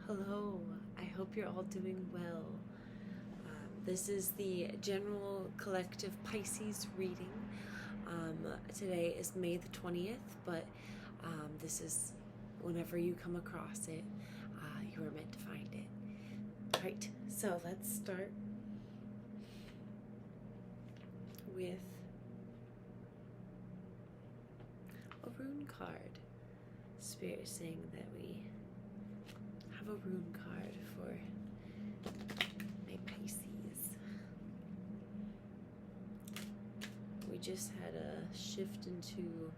Hello, I hope you're all doing well. This is the general collective Pisces reading. Today is May the 20th, but this is whenever you come across it, you are meant to find it. Right, so let's start with a rune card. Spirit is saying that we have a rune card for my Pisces. We just had a shift into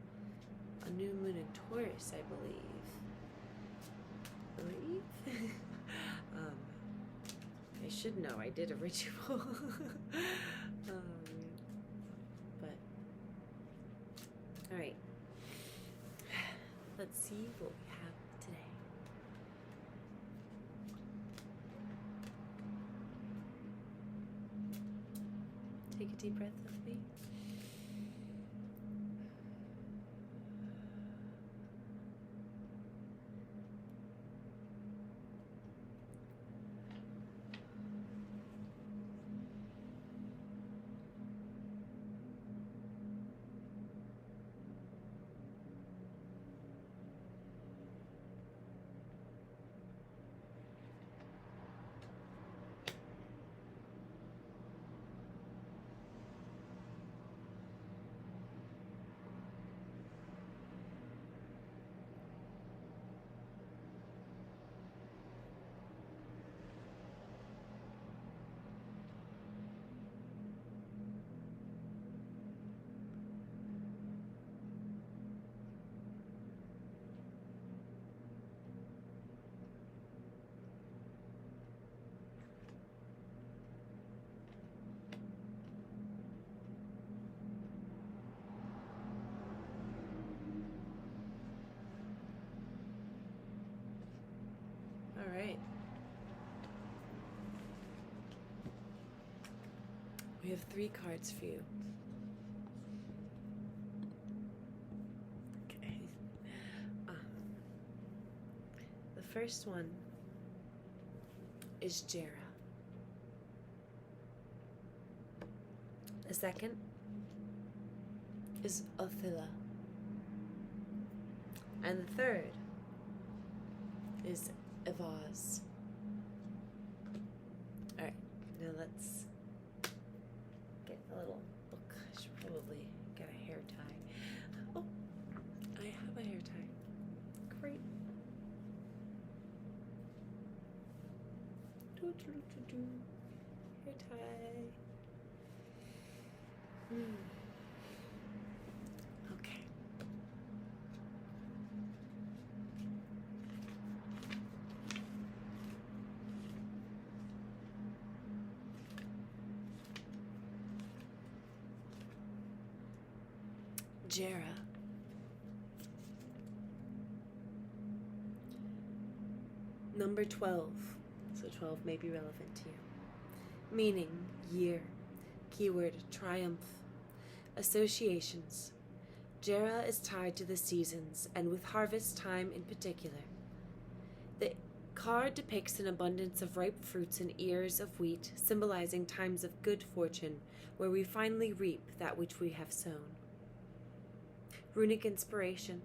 a new moon in Taurus, I believe. I should know, I did a ritual. But, alright. Let's see what we have today. Take a deep breath with me. All right. We have 3 cards for you. Okay. The first one is Jera. The second is Othila. And the third is Evaz. Alright, now let's get a little book. I should probably get a hair tie. Oh, I have a hair tie. Great. Hair tie. Okay. Jera. Number 12. So 12 may be relevant to you. Meaning, year. Keyword, triumph. Associations. Jera is tied to the seasons, and with harvest time in particular. The card depicts an abundance of ripe fruits and ears of wheat, symbolizing times of good fortune, where we finally reap that which we have sown. Runic inspiration.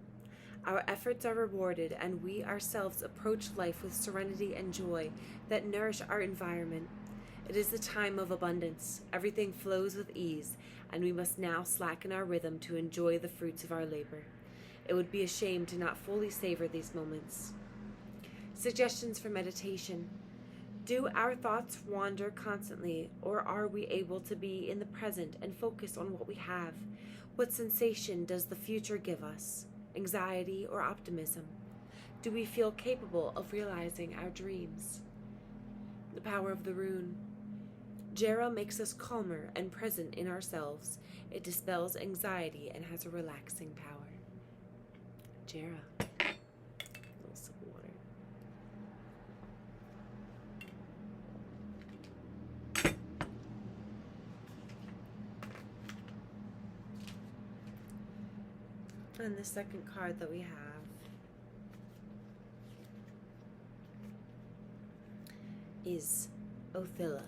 Our efforts are rewarded, and we ourselves approach life with serenity and joy that nourish our environment. It is the time of abundance. Everything flows with ease, and we must now slacken our rhythm to enjoy the fruits of our labor. It would be a shame to not fully savor these moments. Suggestions for meditation. Do our thoughts wander constantly, or are we able to be in the present and focus on what we have? What sensation does the future give us? Anxiety or optimism? Do we feel capable of realizing our dreams? The power of the rune. Jera makes us calmer and present in ourselves. It dispels anxiety and has a relaxing power. Jera. A little sip of water. And the second card that we have is Othilla,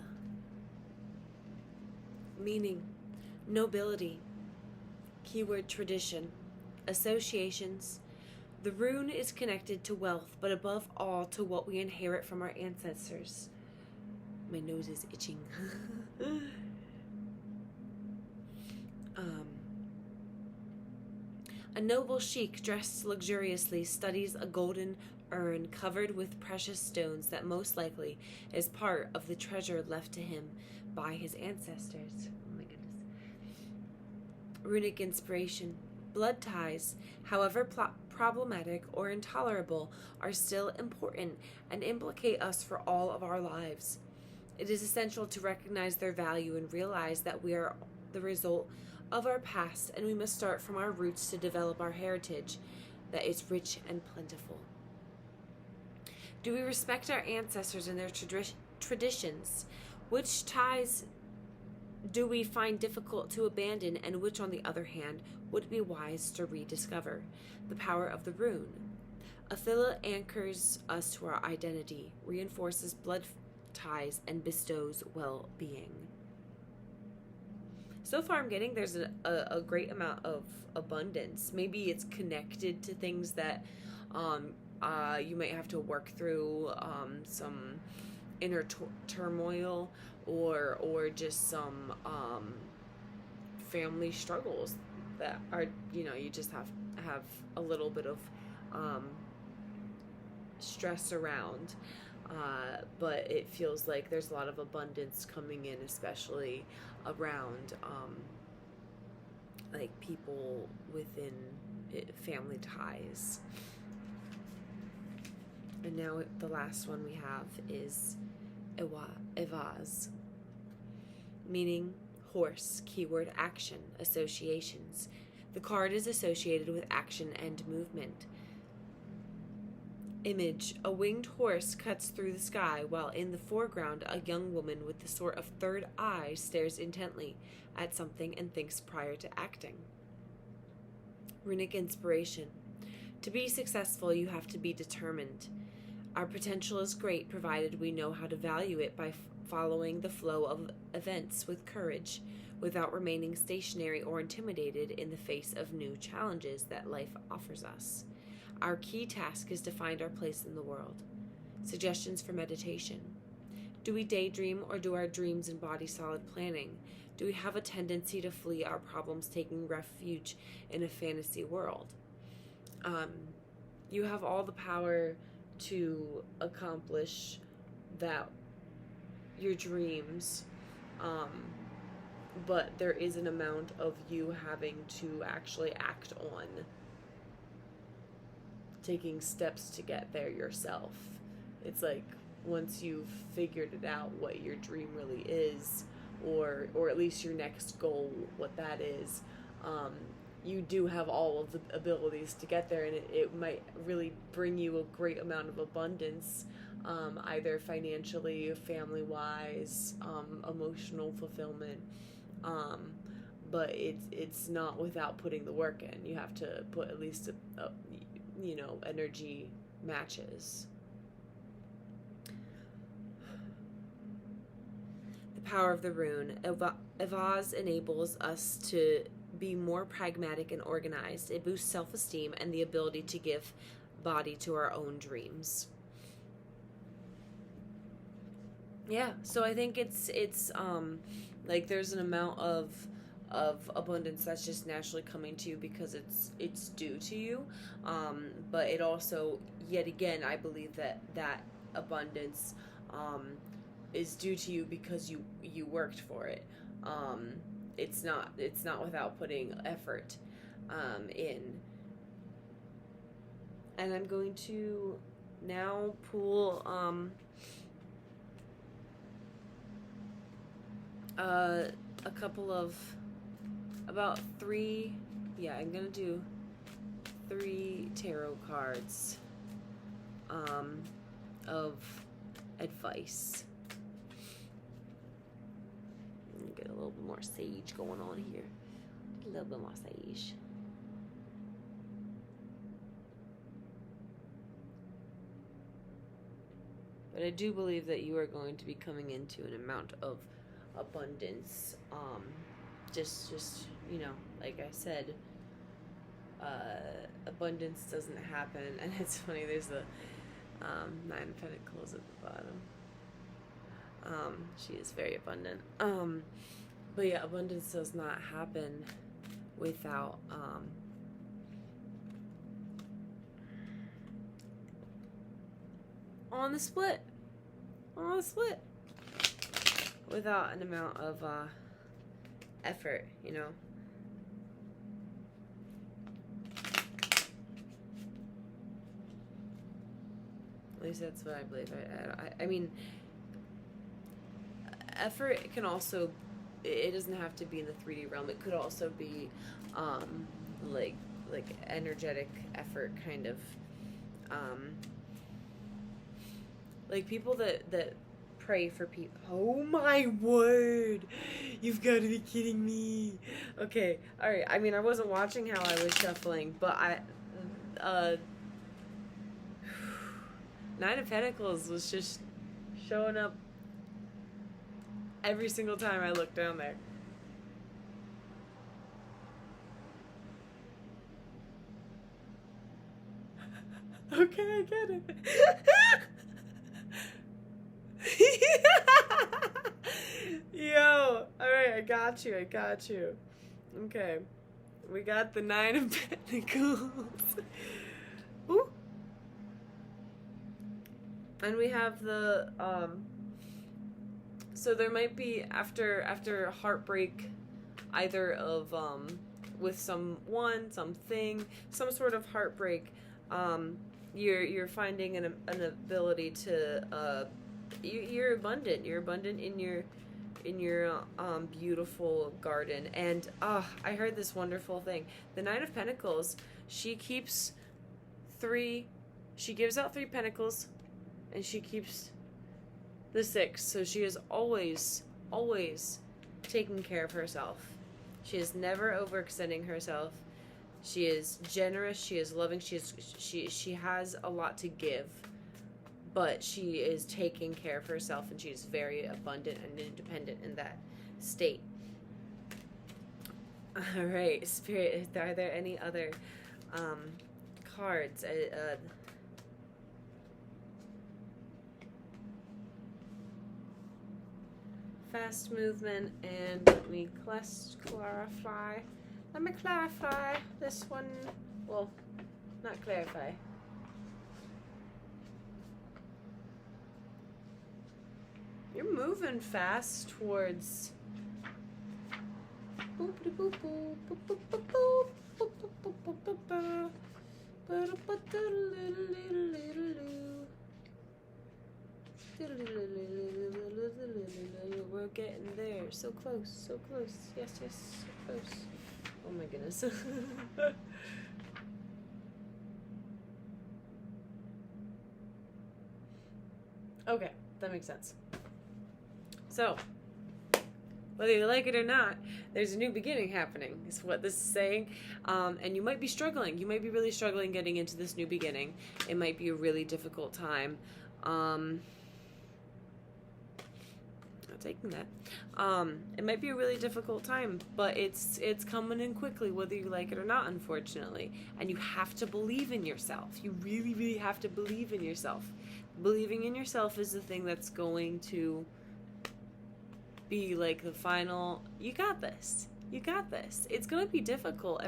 meaning nobility, keyword tradition, associations. The rune is connected to wealth, but above all to what we inherit from our ancestors. My nose is itching. A noble sheik dressed luxuriously studies a golden urn covered with precious stones that most likely is part of the treasure left to him by his ancestors. Oh my goodness. Runic inspiration. Blood ties, however problematic or intolerable, are still important and implicate us for all of our lives. It is essential to recognize their value and realize that we are the result of our past, and we must start from our roots to develop our heritage that is rich and plentiful. Do we respect our ancestors and their traditions? Which ties do we find difficult to abandon, and which, on the other hand, would be wise to rediscover? The power of the rune. Othilla anchors us to our identity, reinforces blood ties, and bestows well-being. So far I'm getting there's a great amount of abundance. Maybe it's connected to things that you might have to work through, some inner turmoil, or just some family struggles that are, you just have a little bit of stress around. But it feels like there's a lot of abundance coming in, especially around like people within family ties. And now the last one we have is Evaz, meaning horse, keyword action, associations. The card is associated with action and movement. Image, a winged horse cuts through the sky, while in the foreground a young woman with the sort of third eye stares intently at something and thinks prior to acting. Runic inspiration. To be successful, you have to be determined. Our potential is great, provided we know how to value it by following the flow of events with courage, without remaining stationary or intimidated in the face of new challenges that life offers us. Our key task is to find our place in the world. Suggestions for meditation. Do we daydream, or do our dreams embody solid planning? Do we have a tendency to flee our problems, taking refuge in a fantasy world? You have all the power to accomplish that, your dreams, but there is an amount of you having to actually act on taking steps to get there yourself. It's like once you've figured it out what your dream really is, or at least your next goal, what that is, you do have all of the abilities to get there, and it might really bring you a great amount of abundance, either financially, family-wise, emotional fulfillment, but it's not without putting the work in. You have to put at least energy matches. The power of the rune. Evaz enables us to be more pragmatic and organized. It boosts self-esteem and the ability to give body to our own dreams. Yeah, so I think it's like there's an amount of abundance that's just naturally coming to you because it's due to you, but it also, yet again, I believe that abundance is due to you because you worked for it. It's not without putting effort in. And I'm going to now pull a couple of about 3, I'm gonna do 3 tarot cards of advice. Get a little bit more sage going on here. A little bit more sage. But I do believe that you are going to be coming into an amount of abundance. Just you know, like I said, abundance doesn't happen. And it's funny, there's the Nine of Pentacles at the bottom. She is very abundant. But yeah, abundance does not happen without on the split, without an amount of effort, you know. At least that's what I believe. I mean, effort can also, it doesn't have to be in the 3D realm. It could also be like energetic effort, kind of. Like people that pray for people. Oh my word! You've got to be kidding me. Okay, all right. I mean, I wasn't watching how I was shuffling, but Nine of Pentacles was just showing up every single time I looked down there. Okay, I get it. Yo, alright, I got you. Okay, we got the Nine of Pentacles. Ooh. And we have the, so there might be, after heartbreak, either of, with someone, something, some sort of heartbreak, you're finding an ability to, you're abundant in your beautiful garden. And I heard this wonderful thing. The Nine of Pentacles, she gives out 3 pentacles, and she keeps the 6. So she is always taking care of herself. She is never overextending herself. She is generous, she is loving, she has a lot to give, but she is taking care of herself, and she is very abundant and independent in that state. All right, Spirit, are there any other cards? Fast movement, and let me clarify. Let me clarify this one. Well, not clarify. You're moving fast towards. We're getting there. So close, so close. Yes, so close. Oh my goodness. Okay, that makes sense. So, whether you like it or not, there's a new beginning happening, is what this is saying. And you might be struggling. You might be really struggling getting into this new beginning. It might be a really difficult time. Taking that. It might be a really difficult time, but it's coming in quickly, whether you like it or not, unfortunately. And you have to believe in yourself. You really, really have to believe in yourself. Believing in yourself is the thing that's going to be like the final, you got this. You got this. It's going to be difficult.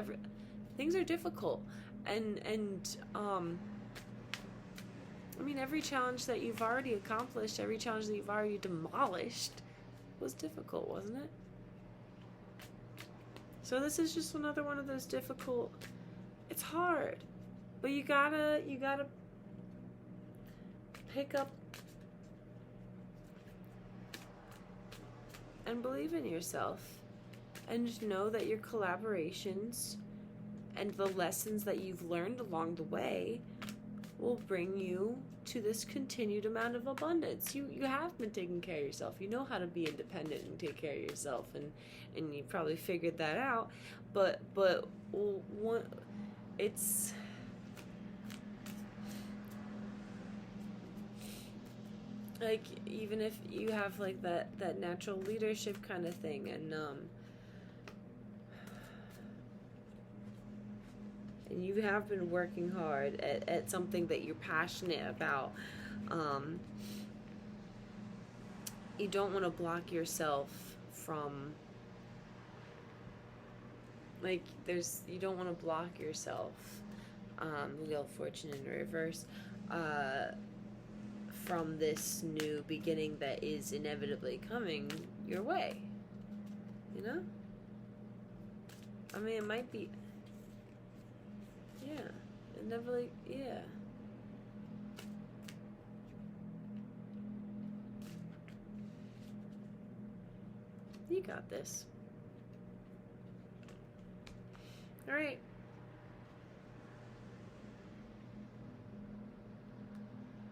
Things are difficult. And I mean, every challenge that you've already accomplished, every challenge that you've already demolished was difficult, wasn't it? So this is just another one of those difficult, it's hard, but you gotta pick up and believe in yourself, and just know that your collaborations and the lessons that you've learned along the way will bring you to this continued amount of abundance. You have been taking care of yourself. You know how to be independent and take care of yourself, and you probably figured that out. But it's Like, even if you have like that natural leadership kind of thing, and you have been working hard at something that you're passionate about, you don't want to block yourself from, like, you don't want to block yourself, Wheel of Fortune in reverse, from this new beginning that is inevitably coming your way. You know? I mean, it might be, yeah, inevitably, yeah. You got this. All right.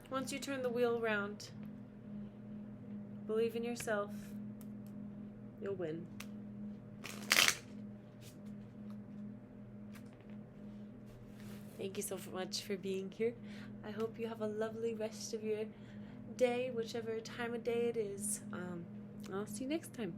Once you turn the wheel around, believe in yourself. You'll win. Thank you so much for being here. I hope you have a lovely rest of your day, whichever time of day it is. I'll see you next time.